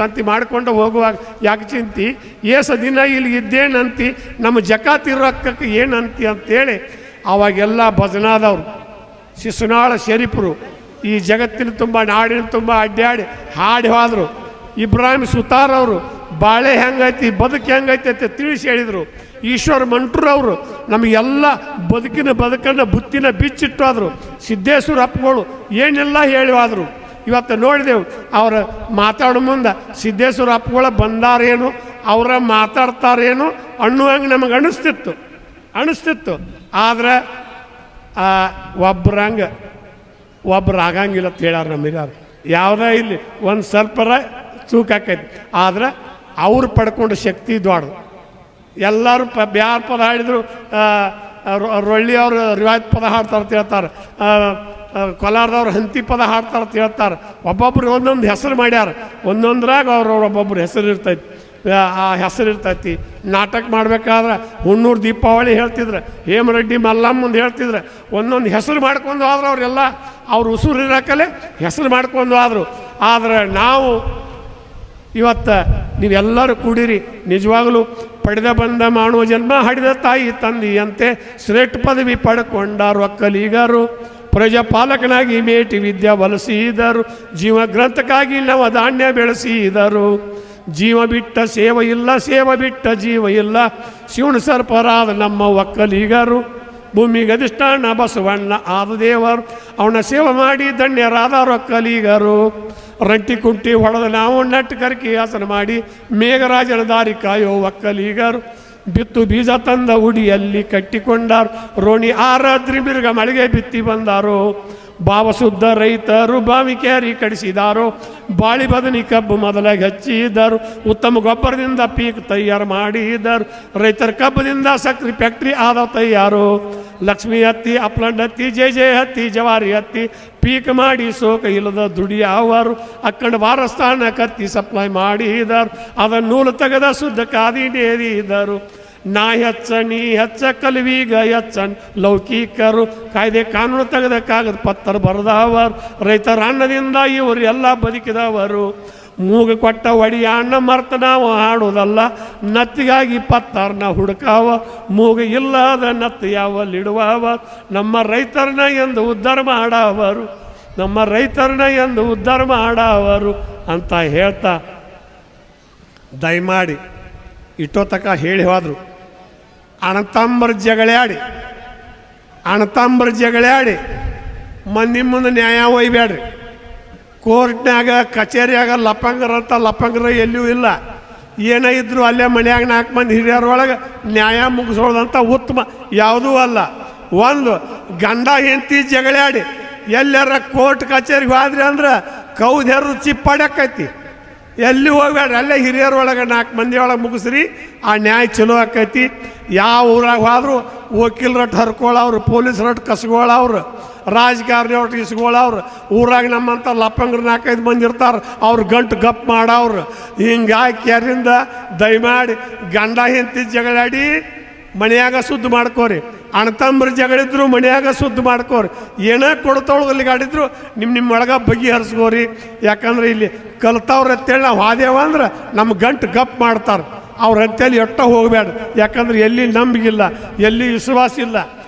ಸಂತಿ ಮಾಡಿಕೊಂಡು ಹೋಗುವಾಗ ಯಾಕೆ ಚಿಂತಿ, ಏಸ ದಿನ ಇಲ್ಲಿ ಇದ್ದೇನಂತಿ, ನಮ್ಮ ಜಕಾತಿ ರೊಕ್ಕಕ್ಕೆ ಏನಂತಿ ಅಂತೇಳಿ ಅವಾಗೆಲ್ಲ ಭಜನಾದವರು ಶಿಶುನಾಳ ಶರೀಫರು ಈ ಜಗತ್ತಿನ ತುಂಬ ನಾಡಿನ ತುಂಬ ಅಡ್ಡಾಡಿ ಹಾಡಿ ಹೋದರು. ಇಬ್ರಾಹಿಂ ಸುತಾರವರು ಬಾಳೆ ಹೆಂಗೈತಿ ಬದುಕು ಹೆಂಗೈತಿ ಅಂತ ತಿಳಿಸಿ ಹೇಳಿದರು. ಈಶ್ವರ ಮಂಟ್ರವರು ನಮಗೆಲ್ಲ ಬದುಕನ್ನು ಬುತ್ತಿನ ಬಿಚ್ಚಿಟ್ಟೋದ್ರು. ಸಿದ್ದೇಶ್ವರ ಅಪ್ಪಗಳು ಏನೆಲ್ಲ ಹೇಳಿವಾದರು. ಇವತ್ತು ನೋಡಿದೆವು ಅವರ ಮಾತಾಡೋ ಮುಂದೆ ಸಿದ್ದೇಶ್ವರ ಅಪ್ಪಗಳ ಬಂದಾರೇನು, ಅವರ ಮಾತಾಡ್ತಾರೇನು ಅನ್ನುವಂಗೆ ನಮಗೆ ಅನಿಸ್ತಿತ್ತು. ಆದರೆ ಒಬ್ರು ಆಗಂಗಿಲ್ಲ ಅಂತ ಹೇಳ್ಯಾರ ನಮಗಾರು. ಯಾವುದೇ ಇಲ್ಲಿ ಒಂದು ಸ್ವಲ್ಪರ ಚೂಕಾಕೈತಿ, ಆದರೆ ಅವ್ರು ಪಡ್ಕೊಂಡ ಶಕ್ತಿ ದೊಡ್ಡದು. ಎಲ್ಲರೂ ಬ್ಯಾರ ಪದ ಹಾಡಿದ್ರು, ರೊಳ್ಳಿಯವರು ರಿವಾಯತ್ ಪದ ಹಾಡ್ತಾರೆ ಅಂತ ಹೇಳ್ತಾರೆ, ಕೋಲಾರದವ್ರು ಹಂತಿ ಪದ ಹಾಡ್ತಾರೆ ಅಂತ ಹೇಳ್ತಾರೆ. ಒಬ್ಬೊಬ್ರು ಒಂದೊಂದು ಹೆಸರು ಮಾಡ್ಯಾರ, ಒಂದೊಂದ್ರಾಗ ಒಬ್ಬೊಬ್ರು ಹೆಸರು ಇರ್ತೈತಿ, ಆ ಹೆಸರು ಇರ್ತೈತಿ. ನಾಟಕ ಮಾಡ್ಬೇಕಾದ್ರೆ ಹುಣ್ಣೂರು ದೀಪಾವಳಿ ಹೇಳ್ತಿದ್ರು, ಹೇಮರೆಡ್ಡಿ ಮಲ್ಲಮ್ಮಂದು ಹೇಳ್ತಿದ್ರು. ಒಂದೊಂದು ಹೆಸರು ಮಾಡ್ಕೊಂಡು ಆದ್ರೆ ಅವರೆಲ್ಲ ಅವ್ರು ಉಸುರು ಇರೋಕಲ್ಲೇ ಹೆಸರು ಮಾಡ್ಕೊಂಡು ಆದರು. ಆದರೆ ನಾವು ಇವತ್ತು ನೀವೆಲ್ಲರೂ ಕೂಡಿರಿ, ನಿಜವಾಗಲೂ ಪಡೆದ ಬಂದ ಮಾಡುವ ಜನ್ಮ ಹಡಿದ ತಾಯಿ ತಂದೆಯಂತೆ ಶ್ರೇಷ್ಠ ಪದವಿ ಪಡ್ಕೊಂಡಾರು ಒಕ್ಕಲಿಗರು. ಪ್ರಜಾಪಾಲಕನಾಗಿ ಮೇಟಿ ವಿದ್ಯೆ ಬಲಸಿದರು, ಜೀವ ಗ್ರಂಥಕ್ಕಾಗಿ ನವಧಾನ್ಯ ಬೆಳೆಸಿದರು. ಜೀವ ಬಿಟ್ಟ ಸೇವೆ ಇಲ್ಲ, ಸೇವೆ ಬಿಟ್ಟ ಜೀವ ಇಲ್ಲ, ಶಿವನ ಸರ್ಪರಾದ ನಮ್ಮ ಒಕ್ಕಲಿಗರು. ಭೂಮಿಗೆ ಅಧಿಷ್ಠಾನ ಬಸವಣ್ಣ ಆದ ದೇವರು, ಅವನ ಸೇವೆ ಮಾಡಿ ಧನ್ಯರಾದ ಒಕ್ಕಲಿಗರು. ರಂಟಿ ಕುಂಟಿ ಹೊಡೆದ ನಾವು ನಟ್ಟು ಕರ್ಕಿ ಆಸನ ಮಾಡಿ ಮೇಘರಾಜನ ದಾರಿ ಕಾಯೋ ಒಕ್ಕಲಿಗರು. ಬಿತ್ತು ಬೀಜ ತಂದ ಉಡಿಯಲ್ಲಿ ಕಟ್ಟಿಕೊಂಡಾರು, ರೋಣಿ ಆರಾದ್ರಿ ಮಿರ್ಗ ಮಳೆಗೆ ಬಿತ್ತಿ ಬಂದಾರು. ಭಾವಶುದ್ಧ ರೈತರು ಬಾವಿ ಕ್ಯಾರಿ ಕಡಿಸಿದಾರು, ಬಾಳಿ ಬದನಿ ಕಬ್ಬು ಮೊದಲಾಗಿ ಹಚ್ಚಿದ್ದರು. ಉತ್ತಮ ಗೊಬ್ಬರದಿಂದ ಪೀಕ್ ತಯಾರು ಮಾಡಿದ್ದರು, ರೈತರ ಕಬ್ಬದಿಂದ ಸಕ್ರೆ ಫ್ಯಾಕ್ಟ್ರಿ ಆದ ತಯಾರು. ಲಕ್ಷ್ಮಿ ಹತ್ತಿ, ಅಪ್ಲಂಡ್ ಹತ್ತಿ, ಜಯ ಹತ್ತಿ, ಜವಾರಿ ಹತ್ತಿ ಪೀಕ್ ಮಾಡಿ ಸೋಕ ಇಲ್ಲದ ದುಡಿಯವರು. ಅಕ್ಕಂಡು ವಾರಸ್ಥಾನ ಕತ್ತಿ ಸಪ್ಲೈ ಮಾಡಿದರು, ಅದನ್ನು ನೂಲು ತೆಗೆದ ಶುದ್ಧ ಕಾದಿ ನೇರಿದರು. ನಾ ಹೆಚ್ಚ ನೀ ಹೆಚ್ಚ ಕಲ್ವಿಗ ಹೆಚ್ಚ ಲೌಕಿಕರು, ಕಾಯ್ದೆ ಕಾನೂನು ತೆಗೆದ ಕಾಗದ ಪತ್ರ ಬರೆದವರು. ರೈತರ ಅನ್ನದಿಂದ ಇವರು ಎಲ್ಲ ಬದುಕಿದವರು. ಮೂಗು ಕೊಟ್ಟ ಒಡಿಯ ಅಣ್ಣ ಮರ್ತ ನಾವು ಹಾಡೋದಲ್ಲ, ನತ್ತಿಗಾಗಿ ಪತ್ತಾರನ ಹುಡುಕಾವ. ಮೂಗು ಇಲ್ಲದ ನತ್ತು ಯಾವಲ್ಲಿಡುವವ, ನಮ್ಮ ರೈತರನ್ನ ಎಂದು ಉದ್ಧಾರ ಮಾಡವರು, ನಮ್ಮ ರೈತರನ್ನ ಎಂದು ಉದ್ಧಾರ ಮಾಡವರು ಅಂತ ಹೇಳ್ತಾ ದಯಮಾಡಿ ಇಟ್ಟೋತಕ ಹೇಳಿ ಹೋದರು. ಅಣತಂಬರ ಜಗಳಾಡಿ ಮಂದಿ ಮುಂದೆ ನ್ಯಾಯ ಒಯ್ಬೇಡ್ರಿ. ಕೋರ್ಟ್ನಾಗ ಕಚೇರಿಯಾಗ ಲಪಂಗರ ಎಲ್ಲಿಯೂ ಇಲ್ಲ. ಏನೇ ಇದ್ದರೂ ಅಲ್ಲೇ ಮನ್ಯಾಗ 4 ಮಂದಿ ಹಿರಿಯರೊಳಗೆ ನ್ಯಾಯ ಮುಗಿಸೋದಂಥ ಉತ್ತಮ ಯಾವುದೂ ಅಲ್ಲ. ಒಂದು ಗಂಡ ಹೆಂಡತಿ ಜಗಳಾಡಿ ಎಲ್ಲಾರ ಕೋರ್ಟ್ ಕಚೇರಿಗೆ ಹೋದ್ರಿ ಅಂದ್ರೆ ಕೌದ್ಯಾರು ಚಿಪ್ಪಾಡಕ್ಕೈತಿ. ಎಲ್ಲಿ ಹೋಗ್ಬೇಡ್ರಿ, ಅಲ್ಲೇ ಹಿರಿಯರೊಳಗೆ 4 ಮಂದಿ ಒಳಗೆ ಮುಗಿಸ್ರಿ, ಆ ನ್ಯಾಯ ಚಲೋ ಆಕೈತಿ. ಯಾವ ಊರಾಗ ಹೋದ್ರು ವಕೀಲರಟ್ಟು ಹರ್ಕೊಳ್ಳವ್ರು, ಪೊಲೀಸರಟ್ಟು ಕಸ್ಕೊಳ್ಳವ್ರು, ರಾಜಕಾರಣಿ ಒಟ್ಟು ಇಸ್ಕೊಳ್ಳವ್ರು. ಊರಾಗ ನಮ್ಮಂಥ ಲಪ್ಪಂಗ್ರ 4-5 ಮಂದಿ ಇರ್ತಾರೆ, ಅವ್ರು ಗಂಟು ಗಪ್ ಮಾಡವ್ರು. ಹಿಂಗಾಗಿ ಕ್ಯಾರಿಂದ ದಯಮಾಡಿ ಗಂಡ ಹೆಂಡತಿ ಜಗಳಾಡಿ ಮನೆಯಾಗ ಶುದ್ಧ ಮಾಡ್ಕೋರಿ. ಅಣ್ಣತಮ್ಮರು ಜಗಳಿದ್ರು ಮನೆಯಾಗ ಶುದ್ಧ ಮಾಡ್ಕೋರಿ. ಏನೇ ಕೊಡ್ತೊಳಗಲ್ಲಿಗೆ ಆಡಿದ್ರು ನಿಮ್ಮ ಒಳಗೆ ಬಗೆಹರಿಸ್ಕೋರಿ. ಯಾಕಂದ್ರೆ ಇಲ್ಲಿ ಕಲ್ತವ್ರು ಅಂತೇಳಿ ನಾವು ಹಾದೇವ ಅಂದ್ರೆ ನಮ್ಮ ಗಂಟು ಗಪ್ ಮಾಡ್ತಾರೆ. ಅವ್ರ ಅಂತೇಳಿ ಎಟ್ಟ ಹೋಗಬೇಡ, ಯಾಕಂದ್ರೆ ಎಲ್ಲಿ ನಂಬಿಗಿಲ್ಲ, ಎಲ್ಲಿ ವಿಶ್ವಾಸ ಇಲ್ಲ.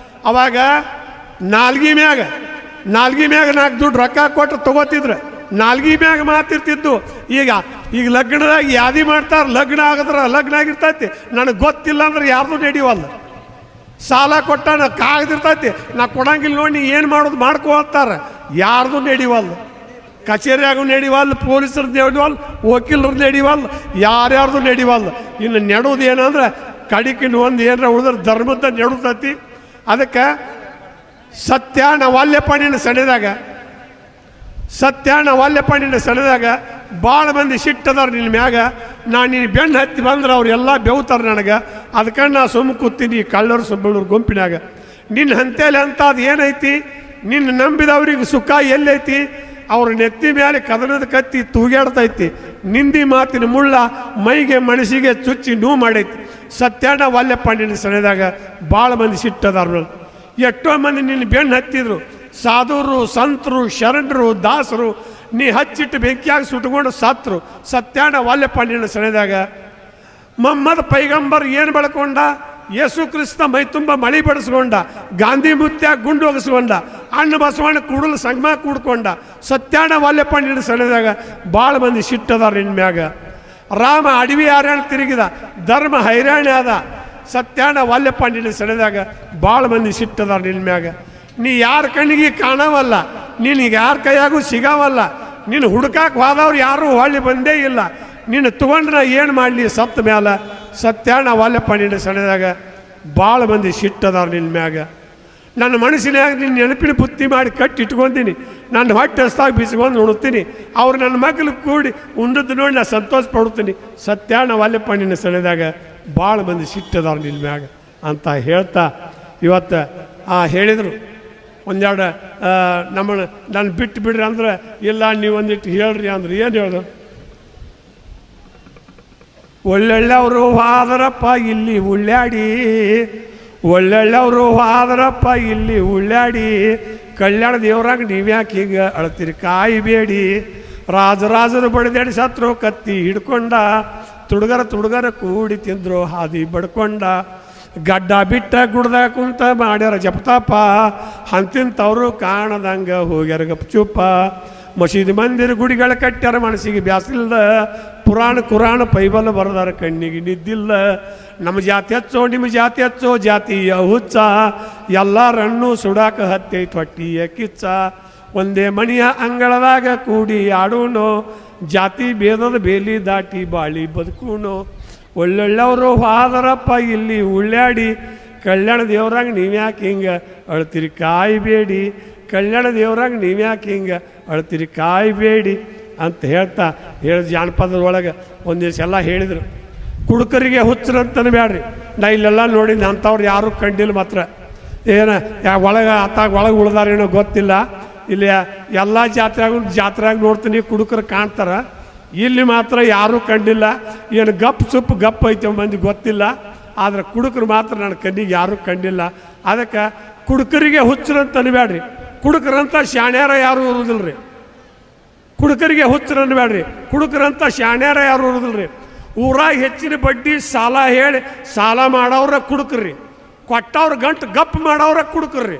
ಅವಾಗ ನಾಲ್ಗಿ ಮ್ಯಾಗ 4 ದುಡ್ಡು ರೊಕ್ಕ ಕೊಟ್ಟು ತೊಗೋತಿದ್ರು, ನಾಲ್ಗಿ ಮ್ಯಾಗ ಮಾತಿರ್ತಿದ್ದು. ಈಗ ಲಗ್ನದಾಗ ಯಾದಿ ಮಾಡ್ತಾರೆ, ಲಗ್ನ ಲಗ್ನ ಆಗಿರ್ತೈತಿ, ನನಗೆ ಗೊತ್ತಿಲ್ಲ ಅಂದ್ರೆ ಯಾರ್ದು ನಡೆಯುವಲ್ಲ. ಸಾಲ ಕೊಟ್ಟಾನ ಕಾಗದಿರ್ತೈತಿ, ನಾ ಕೊಡಂಗಿಲ್ಲ ನೋಡಿ ಏನು ಮಾಡೋದು ಮಾಡ್ಕೋತಾರೆ, ಯಾರ್ದು ನಡೆಯುವಲ್ಲ. ಕಚೇರಿಯಾಗೂ ನಡೆಯುವಲ್ಲ, ಪೊಲೀಸರದ್ದು ನಡೆಯುವಲ್ಲ, ವಕೀಲರದ್ದು ನಡೆಯುವಲ್ಲ, ಯಾರ್ಯಾರ್ದು ನಡೆಯುವಲ್ಲ. ಇನ್ನು ನೆಡೋದು ಏನಂದ್ರೆ ಕಡಿಕಿನ ಒಂದು ಏನಾರ ಉಳಿದ್ರೆ ಧರ್ಮದ ನೆಡುತ್ತೈತಿ. ಅದಕ್ಕೆ ಸತ್ಯ ನವಲ್ಯಪಾಣಿನ ಸೆಳೆದಾಗ ಭಾಳ ಮಂದಿ ಸಿಟ್ಟದಾರ ನಿನ್ನ ಮ್ಯಾಗ. ನಾನು ನೀನು ಬೆನ್ನು ಹತ್ತಿ ಬಂದ್ರೆ ಅವರೆಲ್ಲ ಬೆವ್ತಾರೆ ನನಗೆ. ಅದಕ್ಕೆ ನಾ ಸುಮ್ಮ ಕೂತೀನಿ ಕಳ್ಳರು ಸುಬ್ಬಳೂರು ಗುಂಪಿನಾಗ. ನಿನ್ನ ಹಂತೇಲಿ ಅಂತ ಅದು ಏನೈತಿ, ನಿನ್ನ ನಂಬಿದವ್ರಿಗೆ ಸುಖ ಎಲ್ಲೈತಿ? ಅವ್ರ ನೆತ್ತಿ ಮೇಲೆ ಕದನದ ಕತ್ತಿ ತೂಗಾಡ್ತೈತಿ, ನಿಂದಿ ಮಾತಿನ ಮುಳ್ಳ ಮೈಗೆ ಮನಸ್ಸಿಗೆ ಚುಚ್ಚಿ ನೋವು ಮಾಡೈತಿ. ಸತ್ಯಾನ ವಲ್ಯಪಾಣಿನ ಸೆಳೆದಾಗ ಭಾಳ ಮಂದಿ ಸಿಟ್ಟದಾರ. ಎಷ್ಟೋ ಮಂದಿ ನಿನ್ನ ಬೆನ್ನು ಹತ್ತಿದ್ರು, ಸಾಧುರು, ಸಂತರು, ಶರಣರು, ದಾಸರು ನೀ ಹಚ್ಚಿಟ್ಟು ಬೆಂಕಿಯಾಗಿ ಸುಟ್ಕೊಂಡು ಸತ್ರು. ಸತ್ಯಾನ ವಲ್ಯಪ್ಪ ನಿನ್ನ ಸೆಳೆದಾಗ ಮೊಹಮ್ಮದ್ ಪೈಗಂಬರ್ ಏನು ಬೆಳ್ಕೊಂಡ? ಯೇಸು ಕ್ರಿಸ್ತ ಮೈ ತುಂಬ ಮಳಿ ಬಡಿಸ್ಕೊಂಡ, ಗಾಂಧಿ ಮುತ್ಯ ಗುಂಡು ಒಗಸ್ಕೊಂಡ, ಅಣ್ಣ ಬಸವಣ್ಣ ಕೂಡಲು ಸಂಗಮ ಕೂಡ್ಕೊಂಡ. ಸತ್ಯಾನ ವಲ್ಯಪ್ಪ ನಿನ್ನ ಸೆಳೆದಾಗ ಭಾಳ ಮಂದಿ ಸಿಟ್ಟದಾರ ನಿನ್ನ ಮ್ಯಾಗ. ರಾಮ ಅಡವಿ ಹಾರ್ಯಾಣ ತಿರುಗಿದ, ಧರ್ಮ ಹೈರಾಣಿ ಆದ. ಸತ್ಯಾನ ವಲ್ಯಪ್ಪ ನಿನ್ನ ಸೆಳೆದಾಗ ಭಾಳ ಮಂದಿ ಸಿಟ್ಟದಾರ ನಿನ್ನ ಮ್ಯಾಗ. ನೀ ಯಾರ ಕಣ್ಣಿಗೆ ಕಾಣವಲ್ಲ, ನಿನಗೆ ಯಾರ ಕೈಯಾಗೂ ಸಿಗವಲ್ಲ. ನೀನು ಹುಡುಕಾಕ ಹೋದವ್ರು ಯಾರೂ ಹೊಳ್ಳಿ ಬಂದೇ ಇಲ್ಲ. ನೀನು ತೊಗೊಂಡ್ರೆ ಏನು ಮಾಡಲಿ ಸತ್ತ ಮ್ಯಾಲ. ಸತ್ಯಾನ ವಲ್ಯಪ್ಪ ನಿನ್ನ ಸೆಳೆದಾಗ ಭಾಳ ಮಂದಿ ಸಿಟ್ಟದಾರ ನಿನ್ನ ಮ್ಯಾಗ. ನನ್ನ ಮನಸ್ಸಿನಾಗ ನಿನ್ನ ನೆನಪಿನ ಬುತ್ತಿ ಮಾಡಿ ಕಟ್ಟಿ ಇಟ್ಕೊತೀನಿ. ನನ್ನ ಹೊಟ್ಟೆ ಹಸ್ತಾಗ ಬಿಸ್ಕೊಂಡು ಉಣ್ತೀನಿ. ಅವ್ರು ನನ್ನ ಮಕ್ಕಳು ಕೂಡಿ ಉಂಡದ್ದು ನೋಡಿ ನಾನು ಸಂತೋಷ ಪಡ್ತೀನಿ. ಸತ್ಯಾನ ವಲ್ಯಪ್ಪ ನಿನ್ನ ಸೆಳೆದಾಗ ಭಾಳ ಮಂದಿ ಸಿಟ್ಟದಾರ ನಿನ್ನ ಮ್ಯಾಗ ಅಂತ ಹೇಳ್ತಾ ಇವತ್ತು ಹೇಳಿದರು. ಒಂದೆರಡು ನನ್ನ ಬಿಟ್ಟು ಬಿಡ್ರಿ ಅಂದ್ರೆ, ಇಲ್ಲ ನೀವು ಒಂದಿಟ್ಟು ಹೇಳ್ರಿ ಅಂದ್ರೆ ಏನು ಹೇಳೋದು? ಒಳ್ಳೊಳ್ಳೆಯವರು ಹಾದರಪ್ಪ ಇಲ್ಲಿ ಉಳ್ಳಾಡಿ, ಒಳ್ಳೊಳ್ಳೆಯವರು ಹಾದರಪ್ಪ ಇಲ್ಲಿ ಉಳ್ಳಾಡಿ, ಕಲ್ಯಾಣ ದೇವ್ರಾಗ ನೀವ್ಯಾಕೆ ಈಗ ಅಳ್ತೀರಿ ಕಾಯಿಬೇಡಿ. ರಾಜರಾಜರು ಬಡಿದಾಡಿ ಸತ್ರು ಕತ್ತಿ ಹಿಡ್ಕೊಂಡ, ತುಡುಗರ ಕೂಡಿ ತಿಂದ್ರು ಹಾದಿ ಬಡ್ಕೊಂಡ. ಗಡ್ಡ ಬಿಟ್ಟ ಗುಡ್ದ ಕುಂತ ಮಾಡ್ಯಾರ ಜಪತಾಪ, ಅಂತಿಂತವರು ಕಾಣದಂಗ ಹೋಗ್ಯಾರ ಗಪ್ಚುಪ್ಪ. ಮಸೀದಿ ಮಂದಿರ ಗುಡಿಗಳ ಕಟ್ಟ್ಯಾರ ಮನಸ್ಸಿಗೆ ಬ್ಯಾಸಿಲ್ದ, ಪುರಾಣ ಕುರಾಣ ಪೈಬಲ್ ಬರದಾರ ಕಣ್ಣಿಗೆ ನಿದ್ದಿಲ್ಲ. ನಮ್ಮ ಜಾತಿ ಹಚ್ಚೋ ನಿಮ್ಮ ಜಾತಿ ಹಚ್ಚೋ ಜಾತಿಯ ಹುಚ್ಚ, ಎಲ್ಲರನ್ನೂ ಸುಡಾಕ ಹತ್ತೈತ್ ಹೊಟ್ಟಿಯ ಕಿಚ್ಚ. ಒಂದೇ ಮಣಿಯ ಅಂಗಳದಾಗ ಕೂಡಿ ಆಡೋಣೋ, ಜಾತಿ ಭೇದದ ಬೇಲಿ ದಾಟಿ ಬಾಳಿ ಬದುಕೂಣೋ. ಒಳ್ಳೊಳ್ಳೆಯವರು ಹಾದರಪ್ಪ ಇಲ್ಲಿ ಉಳ್ಳಾಡಿ, ಕಲ್ಯಾಣ ದೇವ್ರಾಗ ನೀವ್ಯಾಕೆ ಹಿಂಗೆ ಅಳ್ತೀರಿ ಕಾಯಿಬೇಡಿ. ಕಲ್ಯಾಣ ದೇವ್ರಾಗ ನೀವ್ಯಾಕೆ ಹಿಂಗೆ ಅಳ್ತೀರಿ ಕಾಯಿಬೇಡಿ ಅಂತ ಹೇಳ್ತಾ ಜಾನಪದದೊಳಗೆ ಒಂದಿವ್ಸ ಎಲ್ಲ ಹೇಳಿದರು. ಕುಡುಕರಿಗೆ ಹುಚ್ಚರಂತನ ಬ್ಯಾಡ್ರಿ. ನಾ ಇಲ್ಲೆಲ್ಲ ನೋಡಿದ್ದು ಅಂಥವ್ರು ಯಾರೂ ಕಂಡಿಲ್ಲ. ಮಾತ್ರ ಏನು ಒಳಗೆ ಒಳಗೆ ಉಳ್ದಾರೇನೋ ಗೊತ್ತಿಲ್ಲ. ಇಲ್ಲಿ ಎಲ್ಲ ಜಾತ್ರೆಯಾಗ ನೋಡ್ತೀನಿ ಕುಡುಕರು ಕಾಣ್ತಾರೆ. ಇಲ್ಲಿ ಮಾತ್ರ ಯಾರೂ ಕಂಡಿಲ್ಲ. ಏನು ಗಪ್ ಐತೆ ಮಂದಿ ಗೊತ್ತಿಲ್ಲ. ಆದರೆ ಕುಡುಕರು ಮಾತ್ರ ನನ್ನ ಕಣ್ಣಿಗೆ ಯಾರೂ ಕಂಡಿಲ್ಲ. ಅದಕ್ಕೆ ಕುಡುಕರಿಗೆ ಹುಚ್ಚರಂತ ಅನ್ಬೇಡ್ರಿ. ಕುಡುಕರಂತ ಶಾಣ್ಯಾರ ಯಾರೂ ಇರೋದಿಲ್ಲ ರೀ. ಕುಡುಕರಿಗೆ ಹುಚ್ಚರು ಅನ್ಬೇಡ್ರಿ. ಕುಡುಕರಂತ ಶಾಣ್ಯಾರ ಯಾರೂ ಇರೋದಿಲ್ಲ ರೀ. ಊರಾಗ ಹೆಚ್ಚಿನ ಬಡ್ಡಿ ಸಾಲ ಹೇಳಿ ಸಾಲ ಮಾಡೋರ ಕುಡುಕ್ರಿ, ಕೊಟ್ಟವ್ರ ಗಂಟು ಗಪ್ ಮಾಡೋರ ಕುಡುಕ್ರಿ.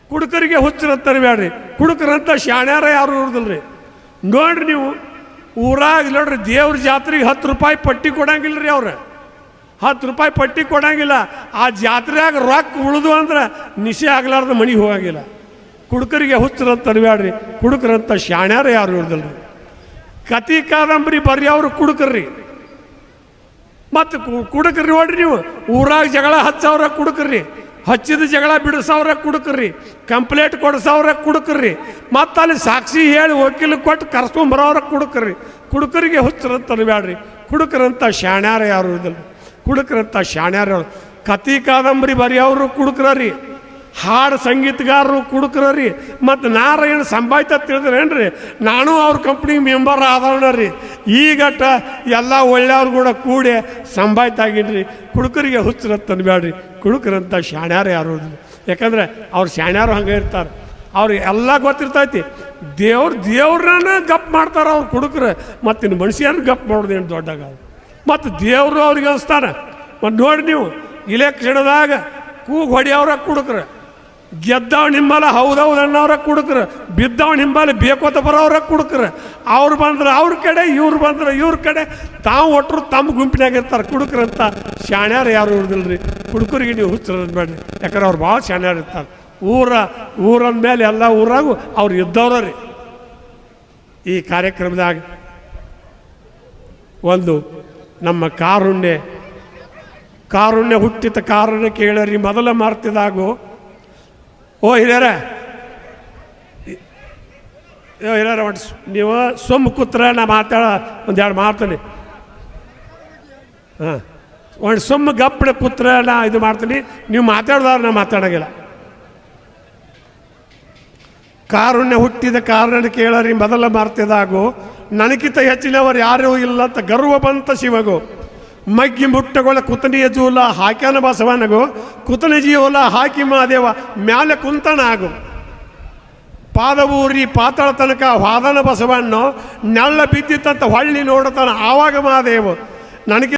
ಕುಡುಕರಿಗೆ ಹುಚ್ಚರಂತ ಅನ್ಬೇಡ್ರಿ. ಕುಡುಕರಂತ ಶಾಣ್ಯಾರ ಯಾರೂ ಇರೋದಿಲ್ಲ ರೀ. ನೋಡ್ರಿ ನೀವು ಊರಾಗ ನೋಡ್ರಿ, ದೇವ್ರ ಜಾತ್ರೆಗೆ 10 ರೂಪಾಯಿ ಪಟ್ಟಿ ಕೊಡಂಗಿಲ್ಲ ರೀ. ಅವ್ರು 10 ರೂಪಾಯಿ ಪಟ್ಟಿ ಕೊಡಂಗಿಲ್ಲ. ಆ ಜಾತ್ರೆಯಾಗ ರೊಕ್ಕ ಉಳಿದು ಅಂದ್ರೆ ನಿಶೆ ಆಗ್ಲಾರ್ದ ಮನೆಗೆ ಹೋಗಂಗಿಲ್ಲ. ಕುಡುಕರಿಗೆ ಹುಚ್ಚರಂತ ಅನ್ಬೇಡ್ರಿ. ಕುಡುಕರಂತ ಶಾಣ್ಯಾರ ಯಾರು ಇರೋದಿಲ್ಲ ರೀ. ಕತಿ ಕಾದಂಬರಿ ಬರೆಯವ್ರು ಕುಡುಕರ್ರಿ. ಮತ್ತು ಕುಡುಕರಿ ನೋಡ್ರಿ ನೀವು, ಊರಾಗ ಜಗಳ ಹಚ್ಚವ್ರ ಕುಡುಕರ್ರಿ, ಹಚ್ಚಿದ ಜಗಳ ಬಿಡಿಸವ್ರ ಕುಡುಕರ್ರಿ, ಕಂಪ್ಲೇಂಟ್ ಕೊಡಿಸವ್ರ ಕುಡುಕರ್ರಿ, ಮತ್ತು ಅಲ್ಲಿ ಸಾಕ್ಷಿ ಹೇಳಿ ವಕೀಲ ಕೊಟ್ಟು ಕರ್ಸ್ಕೊಂಬರೋರ ಕುಡುಕರ್ರಿ. ಕುಡುಕರಿಗೆ ಹುಚ್ಚರಂತ ಅನ್ಬೇಡ್ರಿ. ಕುಡುಕರಂತ ಶಾಣ್ಯಾರ ಯಾರು ಇರೋದಿಲ್ಲ. ಕುಡುಕರಂತ ಶಾಣ್ಯಾರ. ಕತಿ ಕಾದಂಬರಿ ಬರೆಯವರು ಕುಡುಕರ್ರಿ, ಹಾಡು ಸಂಗೀತಗಾರರು ಕುಡುಕರ್ರಿ. ಮತ್ತು ನಾರಾಯಣ ಸಂಭಾಯ್ತ ತಿಳಿದ್ರೇನ್ರಿ, ನಾನು ಅವ್ರ ಕಂಪ್ನಿಗೆ ಮೆಂಬರ್ ಆದವನ ರೀ. ಈಗಟ್ಟ ಎಲ್ಲ ಒಳ್ಳೆಯವ್ರು ಕೂಡ ಕೂಡಿ ಸಂಭಾಯ್ತ ಆಗಿನ್ರಿ. ಕುಡುಕರಿಗೆ ಹುಚ್ಚರಂತ ಅನ್ಬೇಡ್ರಿ. ಕುಡುಕರಂತ ಶಾಣ್ಯಾರ ಯಾರು ಇರೋದಿಲ್ಲ. ಯಾಕಂದ್ರೆ ಅವ್ರು ಶಾಣ್ಯಾರು ಹಂಗೆ ಇರ್ತಾರೆ. ಅವ್ರಿಗೆ ಎಲ್ಲ ಗೊತ್ತಿರ್ತೈತಿ. ದೇವ್ರನ್ನ ಗಪ್ ಮಾಡ್ತಾರೆ ಅವ್ರು ಕುಡುಕರು. ಮತ್ತು ಇನ್ನು ಮನುಷ್ಯನ ಗಪ್ ಮಾಡೋದೇನು ದೊಡ್ಡಾಗ. ಮತ್ತು ದೇವರು ಅವ್ರಿಗೆ ಅನಿಸ್ತಾನೆ. ಮತ್ತು ನೋಡಿ ನೀವು ಇಲೆಕ್ಷನ್ದಾಗ ಕೂಗು ಹೊಡಿಯವ್ರ ಕುಡುಕ್ರ, ಗೆದ್ದವ್ ನಿಮ್ಮಲ್ಲ ಹೌದೌದು ಅನ್ನೋರ ಕುಡುಕ್ರ, ಬಿದ್ದವ್ ನಿಮ್ಮಲ್ಲಿ ಬೇಕೋತ ಬರೋವ್ರ ಕುಡುಕ್ರ. ಅವ್ರು ಬಂದ್ರೆ ಅವ್ರ ಕಡೆ, ಇವ್ರು ಬಂದ್ರೆ ಇವ್ರ ಕಡೆ, ತಾವು ಒಟ್ಟರು ತಮ್ಮ ಗುಂಪಿನಾಗ ಇರ್ತಾರೆ. ಕುಡುಕ್ರಂತ ಶಾಣ್ಯಾರು ಯಾರು ಇರೋದಿಲ್ಲ ರೀ. ಕುಡುಕರಿಗೆ ನೀವು ಹುಚ್ಚರ ಬೇಡ್ರಿ. ಯಾಕಂದ್ರೆ ಅವ್ರು ಭಾಳ ಶಾಣ್ಯಾರು ಇರ್ತಾರೆ. ಊರಂದ್ಮೇಲೆ ಎಲ್ಲ ಊರಾಗೂ ಅವ್ರು ಇದ್ದವ್ರ ರೀ. ಈ ಕಾರ್ಯಕ್ರಮದಾಗ ಒಂದು ನಮ್ಮ ಕಾರುಣ್ಯ ಹುಟ್ಟಿದ ಕಾರಣ ಕೇಳರಿ ಮೊದಲ ಮಾರ್ತಿದಾಗು. ಓ ಹಿರಿಯರ ಒಟ್ಟು ನೀವು ಸುಮ್ಮ ಕೂತ್ರ ನಾ ಒಂದೆರಡು ಮಾಡ್ತೀನಿ. ಹಾಂ, ಒಂದು ಸುಮ್ಮ ಗಪ್ಪಡೆ ಕೂತ್ರ ನಾ ಇದು ಮಾಡ್ತೀನಿ. ನೀವು ಮಾತಾಡ್ದಾರ ನಾ ಮಾತಾಡೋಂಗಿಲ್ಲ. ಕಾರುಣ್ಯ ಹುಟ್ಟಿದ ಕಾರಣ ಕೇಳರಿ ಮೊದಲ ಮಾರ್ತಿದಾಗು, ನನಗಿಂತ ಹೆಚ್ಚಿನವರು ಯಾರೂ ಇಲ್ಲ ಅಂತ ಗರ್ವ ಬಂತ ಶಿವಗು. ಮಗ್ಗಿ ಮುಟ್ಟಗೊಳ ಕುತನಿಯ ಜೂಲ ಹಾಕ್ಯಾನ ಬಸವನಗು, ಕುತನ ಜೀವಲ ಹಾಕಿ ಮಾದೇವ ಮ್ಯಾಲೆ ಕುಂತನಾಗು. ಪಾದ ಊರಿ ಪಾತಾಳ ತನಕ ವಾದನ ಬಸವಣ್ಣು ನೆಳ್ಳ ಬಿದ್ದಿತ್ತಂತ ಹೊಳ್ಳಿ ನೋಡತಾನ. ಆವಾಗ ಮಹಾದೇವ ನನಗೆ